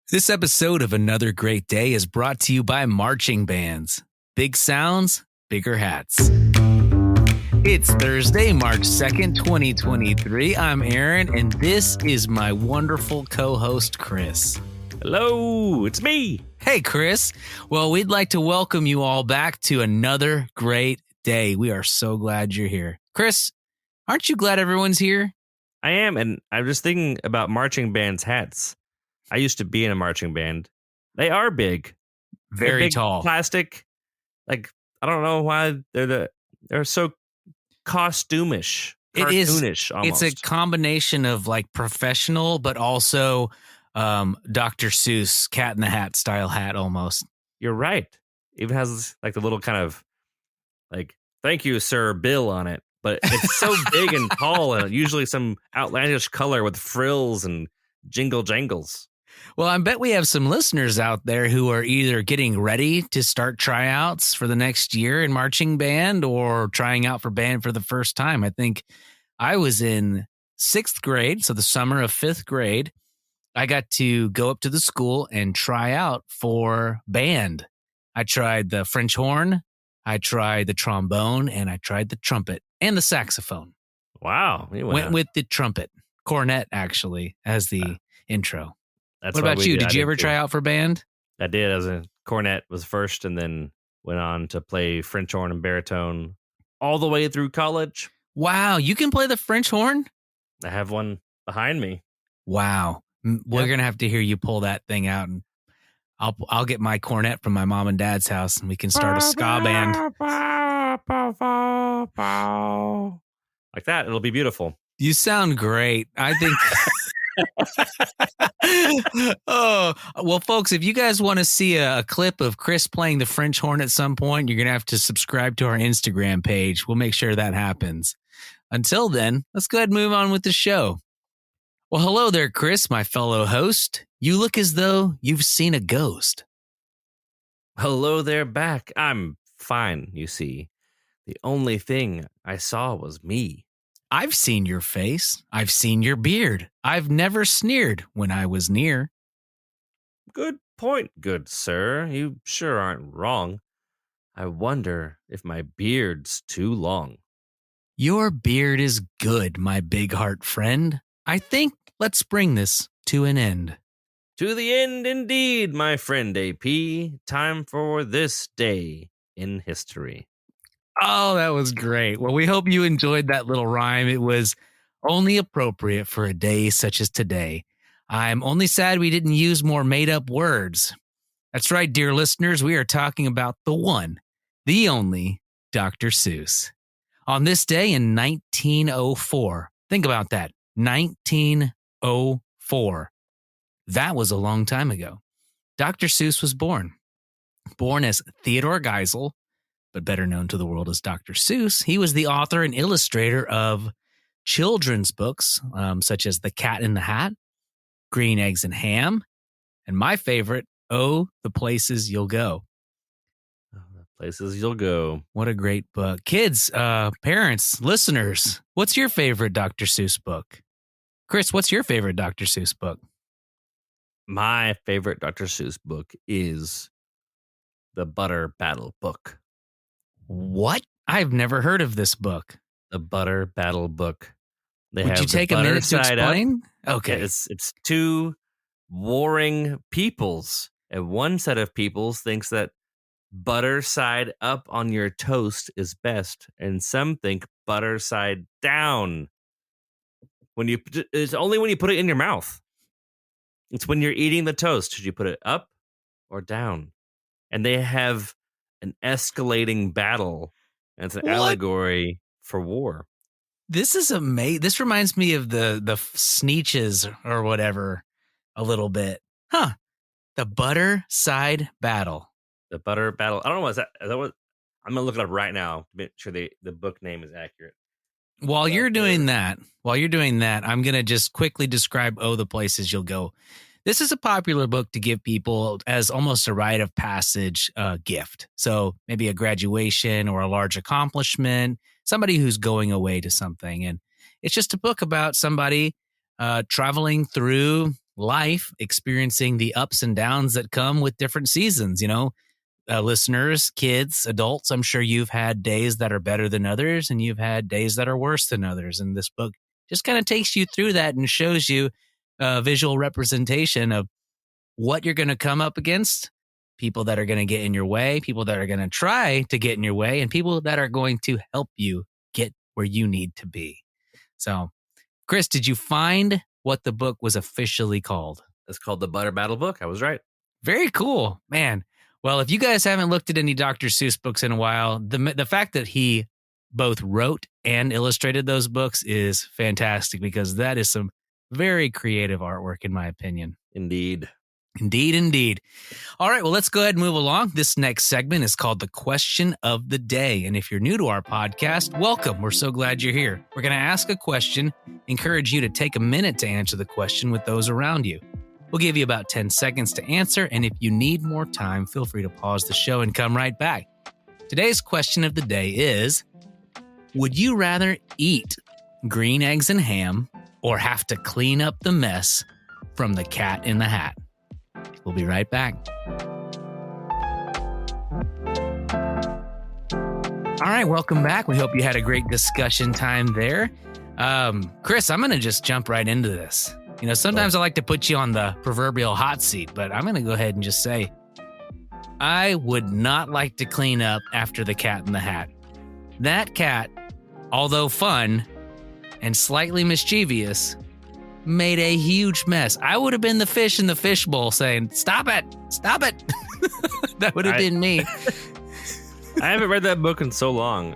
This episode of Another Great Day is brought to you by marching bands. Big sounds, bigger hats. It's Thursday, March 2nd, 2023. I'm Aaron, and this is my wonderful co-host, Chris. Hello, it's me. Hey, Chris. Well, we'd like to welcome you all back to another great day. We are so glad you're here. Chris, aren't you glad everyone's here? I am, and I'm just thinking about marching bands' hats. I used to be in a marching band. They are big. Very big, tall. Plastic. Like, I don't know why they're so costumish. Cartoonish almost. It's a combination of like professional, but also Dr. Seuss Cat in the Hat style hat almost. You're right. Even has like the little kind of like, thank you, Sir Bill on it. But it's so big and tall and usually some outlandish color with frills and jingle jangles. Well, I bet we have some listeners out there who are either getting ready to start tryouts for the next year in marching band or trying out for band for the first time. I think I was in 6th grade, so the summer of 5th grade. I got to go up to the school and try out for band. I tried the French horn, I tried the trombone, and I tried the trumpet and the saxophone. Wow. Went with the trumpet. Cornet, actually, as the intro. That's what about you? Did you ever try out for band? I did. As a cornet was first, and then went on to play French horn and baritone all the way through college. Wow, you can play the French horn? I have one behind me. Wow, we're gonna have to hear you pull that thing out, and I'll get my cornet from my mom and dad's house, and we can start a ska band like that. It'll be beautiful. You sound great. I think. Oh, well, folks, if you guys want to see a clip of Chris playing the French horn at some point, you're going to have to subscribe to our Instagram page. We'll make sure that happens. Until then, let's go ahead and move on with the show. Well, hello there, Chris, my fellow host. You look as though you've seen a ghost. Hello there back. I'm fine, you see. The only thing I saw was me. I've seen your face. I've seen your beard. I've never sneered when I was near. Good point, good sir. You sure aren't wrong. I wonder if my beard's too long. Your beard is good, my big heart friend. I think let's bring this to an end. To the end indeed, my friend AP. Time for this day in history. Oh, that was great. Well, we hope you enjoyed that little rhyme. It was only appropriate for a day such as today. I'm only sad we didn't use more made-up words. That's right, dear listeners. We are talking about the one, the only Dr. Seuss. On this day in 1904, think about that, 1904. That was a long time ago. Dr. Seuss was born as Theodore Geisel, but better known to the world as Dr. Seuss. He was the author and illustrator of children's books, such as The Cat in the Hat, Green Eggs and Ham, and my favorite, Oh, the Places You'll Go. Oh, the Places You'll Go. What a great book. Kids, parents, listeners, what's your favorite Dr. Seuss book? Chris, what's your favorite Dr. Seuss book? My favorite Dr. Seuss book is The Butter Battle Book. What? I've never heard of this book. The Butter Battle Book. Would you take a minute to explain? Okay. It's two warring peoples. And one set of peoples thinks that butter side up on your toast is best. And some think butter side down. It's only when you put it in your mouth. It's when you're eating the toast. Should you put it up or down? And they have an escalating battle. And it's an allegory for war. This is amazing. This reminds me of the Sneetches or whatever a little bit. Huh. The Butter Side Battle. The Butter Battle. I don't know. Is that what? I'm going to look it up right now to make sure the book name is accurate. While you're doing that, I'm going to just quickly describe Oh, the Places You'll Go. This is a popular book to give people as almost a rite of passage gift. So maybe a graduation or a large accomplishment, somebody who's going away to something. And it's just a book about somebody traveling through life, experiencing the ups and downs that come with different seasons. Listeners, kids, adults, I'm sure you've had days that are better than others, and you've had days that are worse than others. And this book just kind of takes you through that and shows you a visual representation of what you're going to come up against, people that are going to get in your way, people that are going to try to get in your way, and people that are going to help you get where you need to be. So, Chris, did you find what the book was officially called? It's called The Butter Battle Book. I was right. Very cool, man. Well, if you guys haven't looked at any Dr. Seuss books in a while, the fact that he both wrote and illustrated those books is fantastic, because that is some very creative artwork, in my opinion. Indeed. Indeed. All right, well, let's go ahead and move along. This next segment is called The Question of the Day. And if you're new to our podcast, welcome. We're so glad you're here. We're going to ask a question, encourage you to take a minute to answer the question with those around you. We'll give you about 10 seconds to answer, and if you need more time, feel free to pause the show and come right back. Today's question of the day is, would you rather eat green eggs and ham or have to clean up the mess from the Cat in the Hat? We'll be right back. All right, welcome back. We hope you had a great discussion time there. Chris, I'm going to just jump right into this. Sometimes I like to put you on the proverbial hot seat, but I'm going to go ahead and just say, I would not like to clean up after the Cat in the Hat. That cat, although fun and slightly mischievous, made a huge mess. I would have been the fish in the fishbowl saying, stop it. That would have been me. I haven't read that book in so long.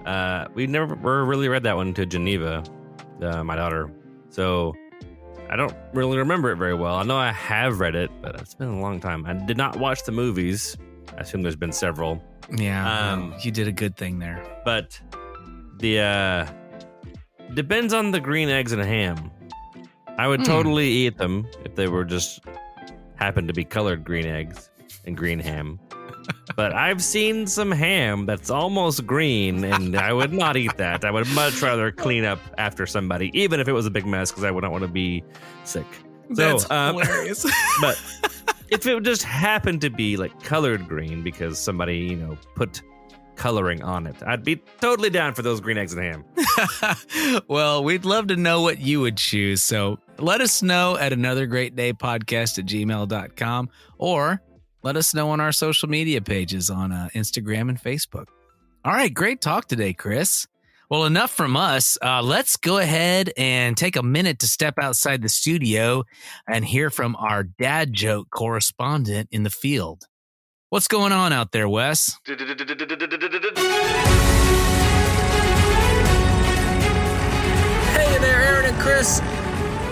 We never really read that one to Geneva, my daughter. So I don't really remember it very well. I know I have read it, but it's been a long time. I did not watch the movies. I assume there's been several. Yeah, you did a good thing there. But the depends on the green eggs and ham. I would totally eat them if they were just happened to be colored green eggs and green ham. But I've seen some ham that's almost green, and I would not eat that. I would much rather clean up after somebody, even if it was a big mess, because I would not want to be sick. That's hilarious. But if it just happened to be like colored green because somebody, put coloring on it, I'd be totally down for those green eggs and ham. Well, we'd love to know what you would choose. So let us know at anothergreatdaypodcast@gmail.com, or let us know on our social media pages on Instagram and Facebook. All right, great talk today, Chris. Well, enough from us. Let's go ahead and take a minute to step outside the studio and hear from our dad joke correspondent in the field. What's going on out there, Wes? Hey there, Aaron and Chris.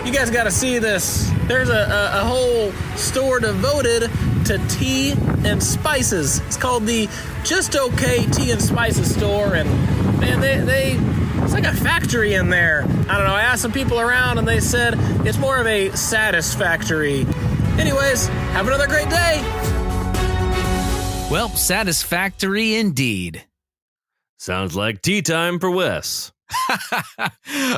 You guys got to see this. There's a whole store devoted to tea and spices. It's called the Just Okay Tea and Spices store, and man, they it's like a factory in there. I don't know. I asked some people around, and they said it's more of a satisfactory. Anyways, have another great day. Well, satisfactory indeed. Sounds like tea time for Wes.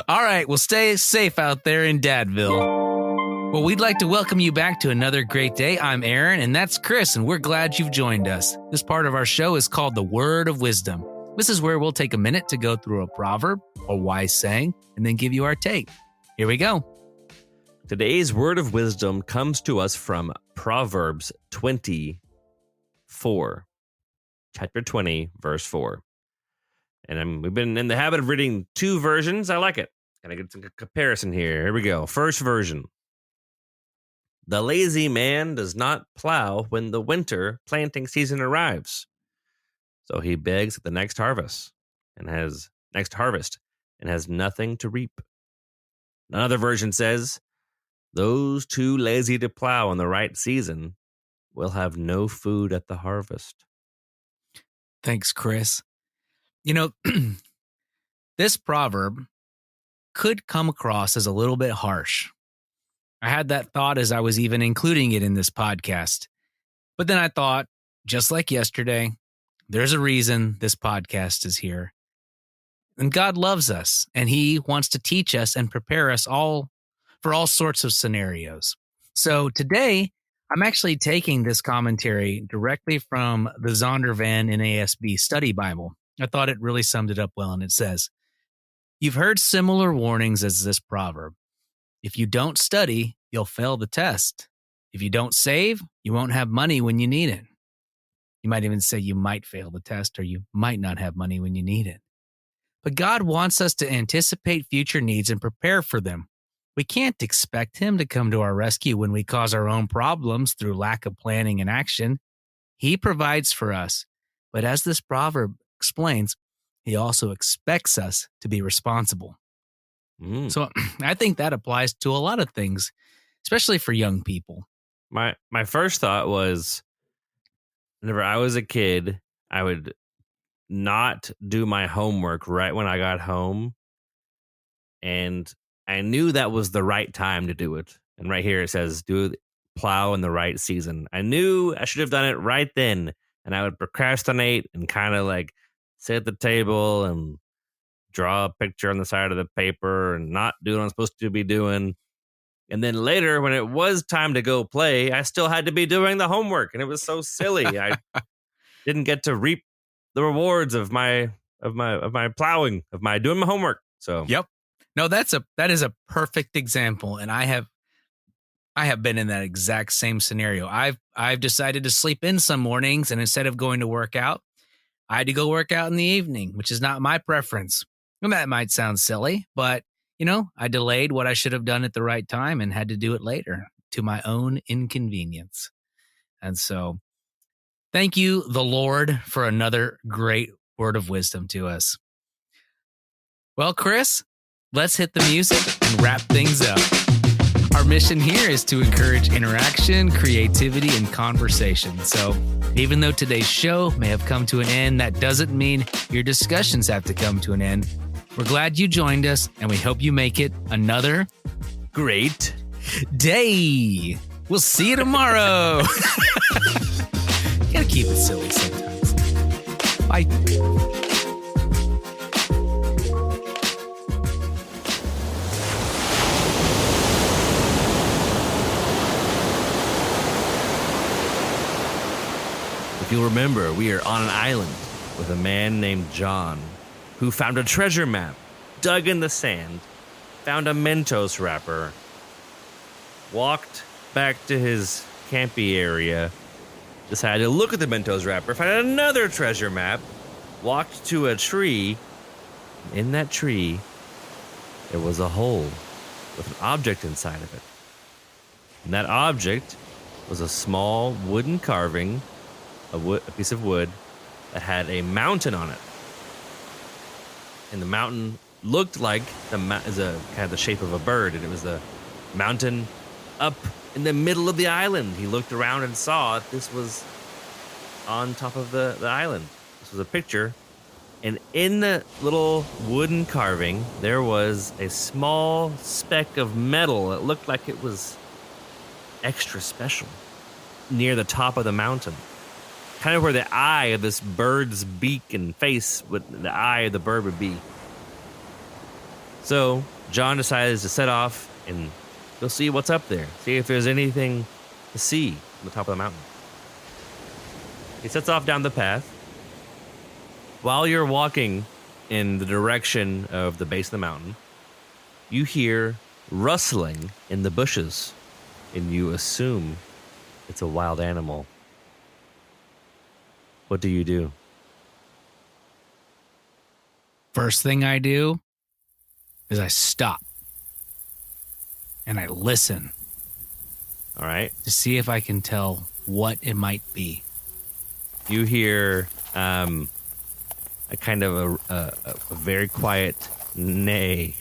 All right, well, stay safe out there in Dadville. Well, we'd like to welcome you back to another great day. I'm Aaron, and that's Chris, and we're glad you've joined us. This part of our show is called The Word of Wisdom. This is where we'll take a minute to go through a proverb or wise saying, and then give you our take. Here we go. Today's word of wisdom comes to us from Proverbs 24, chapter 20, verse 4. And we've been in the habit of reading two versions. I like it. Gonna get some comparison here. Here we go. First version. The lazy man does not plow when the winter planting season arrives. So he begs at the next harvest and has nothing to reap. Another version says, those too lazy to plow in the right season will have no food at the harvest. Thanks, Chris. This proverb could come across as a little bit harsh. I had that thought as I was even including it in this podcast. But then I thought, just like yesterday, there's a reason this podcast is here. And God loves us, and he wants to teach us and prepare us all for all sorts of scenarios. So today, I'm actually taking this commentary directly from the Zondervan NASB Study Bible. I thought it really summed it up well, and it says, "You've heard similar warnings as this proverb. If you don't study, you'll fail the test. If you don't save, you won't have money when you need it." You might even say you might fail the test, or you might not have money when you need it. But God wants us to anticipate future needs and prepare for them. We can't expect Him to come to our rescue when we cause our own problems through lack of planning and action. He provides for us. But as this proverb explains, He also expects us to be responsible. So I think that applies to a lot of things, especially for young people. My first thought was, whenever I was a kid, I would not do my homework right when I got home. And I knew that was the right time to do it. And right here it says, plow in the right season. I knew I should have done it right then. And I would procrastinate and kind of like sit at the table and draw a picture on the side of the paper and not do what I'm supposed to be doing. And then later, when it was time to go play, I still had to be doing the homework. And it was so silly. I didn't get to reap the rewards of my plowing, of my doing my homework. So yep. No, that is a perfect example. And I have been in that exact same scenario. I've decided to sleep in some mornings, and instead of going to work out, I had to go work out in the evening, which is not my preference. And that might sound silly, but I delayed what I should have done at the right time and had to do it later to my own inconvenience. And so thank you, the Lord, for another great word of wisdom to us. Well, Chris, let's hit the music and wrap things up. Our mission here is to encourage interaction, creativity, and conversation. So even though today's show may have come to an end, that doesn't mean your discussions have to come to an end. We're glad you joined us, and we hope you make it another great day. We'll see you tomorrow. Gotta keep it silly sometimes. Bye. if you'll remember, we are on an island with a man named John, who found a treasure map, dug in the sand, found a Mentos wrapper, walked back to his campy area, decided to look at the Mentos wrapper, found another treasure map, walked to a tree. In that tree, there was a hole with an object inside of it. And that object was a small wooden carving, a piece of wood that had a mountain on it. And the mountain looked like kind of the shape of a bird, and it was the mountain up in the middle of the island. He looked around and saw this was on top of the island. This was a picture, and in the little wooden carving, there was a small speck of metal that looked like it was extra special near the top of the mountain. Kind of where the eye of this bird's beak and face, the eye of the bird would be. So John decides to set off and go see what's up there. See if there's anything to see on the top of the mountain. He sets off down the path. While you're walking in the direction of the base of the mountain, you hear rustling in the bushes, and you assume it's a wild animal. What do you do? First thing I do is I stop and I listen. All right. To see if I can tell what it might be. You hear a kind of a very quiet neigh.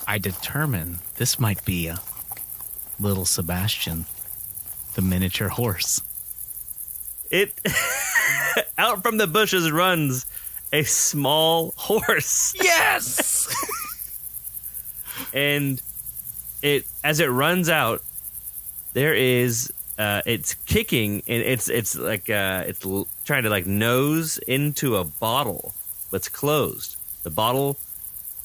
I determine this might be a little Sebastian, the miniature horse. It out from the bushes runs a small horse. Yes! And as it runs out, there is it's kicking, and it's like it's trying to like nose into a bottle that's closed. The bottle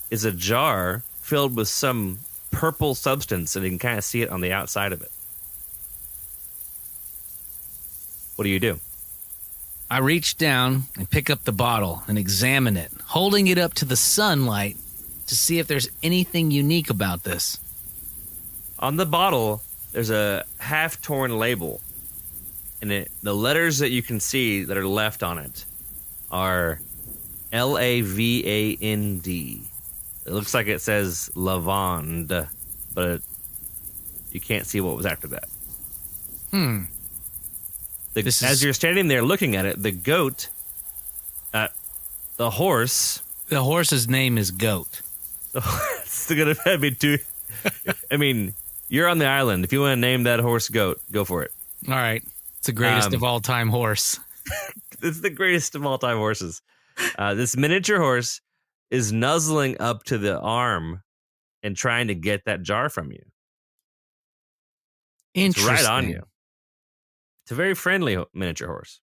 is a jar filled with some purple substance, and you can kind of see it on the outside of it. What do you do? I reach down and pick up the bottle and examine it, holding it up to the sunlight to see if there's anything unique about this. On the bottle, there's a half-torn label, and the letters that you can see that are left on it are Lavand. It looks like it says lavande, but you can't see what was after that. As you're standing there looking at it, the goat, the horse... The horse's name is Goat. It's going to be too... I mean, you're on the island. If you want to name that horse Goat, go for it. All right. It's the greatest of all time horse. It's the greatest of all time horses. This miniature horse is nuzzling up to the arm and trying to get that jar from you. Interesting. It's right on you. It's a very friendly miniature horse.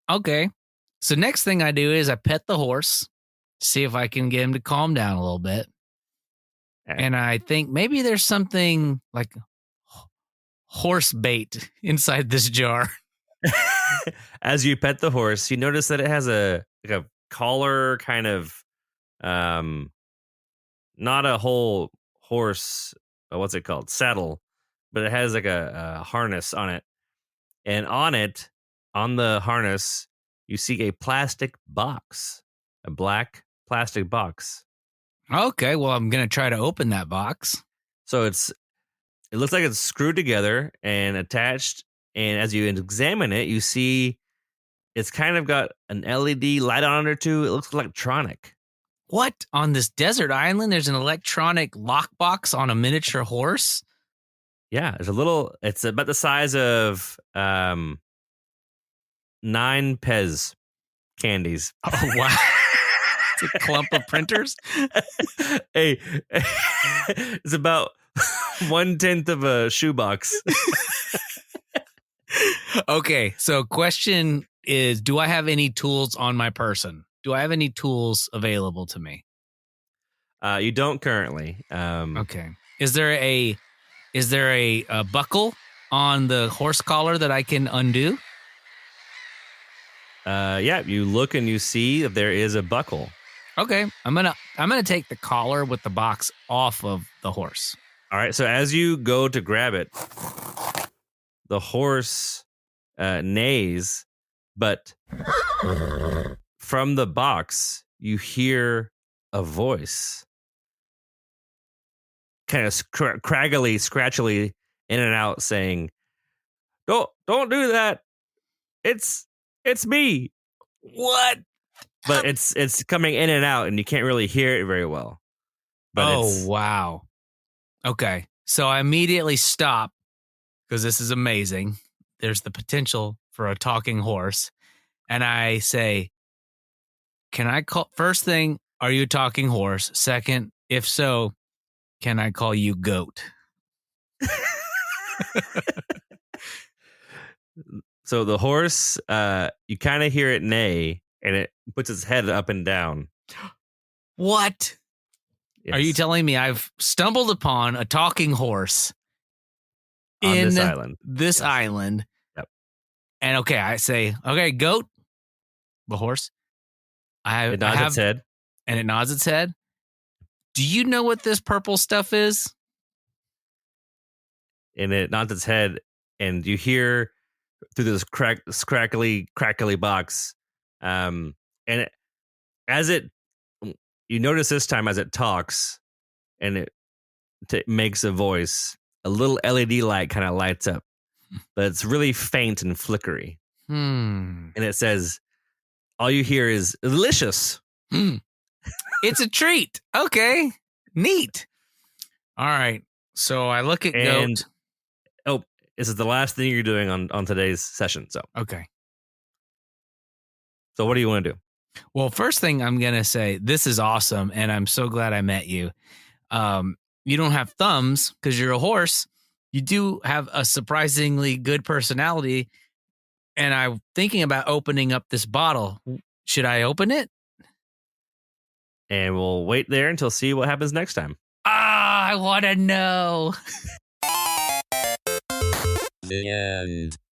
Okay. So next thing I do is I pet the horse, see if I can get him to calm down a little bit. Okay. And I think maybe there's something like horse bait inside this jar. As you pet the horse, you notice that it has a collar kind of, not a whole horse, what's it called? Saddle, but it has like a harness on it. And on it, on the harness, you see a plastic box, a black plastic box. Okay, well, I'm going to try to open that box. So it looks like it's screwed together and attached. And as you examine it, you see it's kind of got an LED light on it or two. It looks electronic. What? On this desert island, there's an electronic lockbox on a miniature horse? Yeah, it's about the size of 9 Pez candies. Oh, wow. It's a clump of printers? Hey, it's about 1/10 of a shoebox. Okay, so question is, do I have any tools on my person? Do I have any tools available to me? You don't currently. Okay. Is there a buckle on the horse collar that I can undo? Yeah, you look and you see that there is a buckle. Okay, I'm gonna take the collar with the box off of the horse. All right, so as you go to grab it, the horse neighs, but from the box you hear a voice, kind of craggly, scratchily, in and out, saying, "Don't do that. It's me." What? But it's coming in and out, and you can't really hear it very well. But wow. Okay, so I immediately stop because this is amazing. There's the potential for a talking horse, and I say, "Can I call?" First thing, are you a talking horse? Second, if so, can I call you Goat? So the horse, you kind of hear it neigh, and it puts its head up and down. What? Yes. Are you telling me I've stumbled upon a talking horse on in this island? This Yes. island. Yep. And okay, I say, okay, Goat, the horse. It nods its head. And it nods its head. Do you know what this purple stuff is? And it nods its head, and you hear through this crackly box, and you notice this time as it talks, and it makes a voice, a little LED light kind of lights up, but it's really faint and flickery. And it says, all you hear is delicious. It's a treat. Okay, neat. All right, so I look at Goat. Oh, this is the last thing you're doing on today's session. So okay. So what do you want to do? Well, first thing I'm going to say, this is awesome, and I'm so glad I met you. You don't have thumbs because you're a horse. You do have a surprisingly good personality, and I'm thinking about opening up this bottle. Should I open it? And we'll wait there until see what happens next time. I I want to know. The end.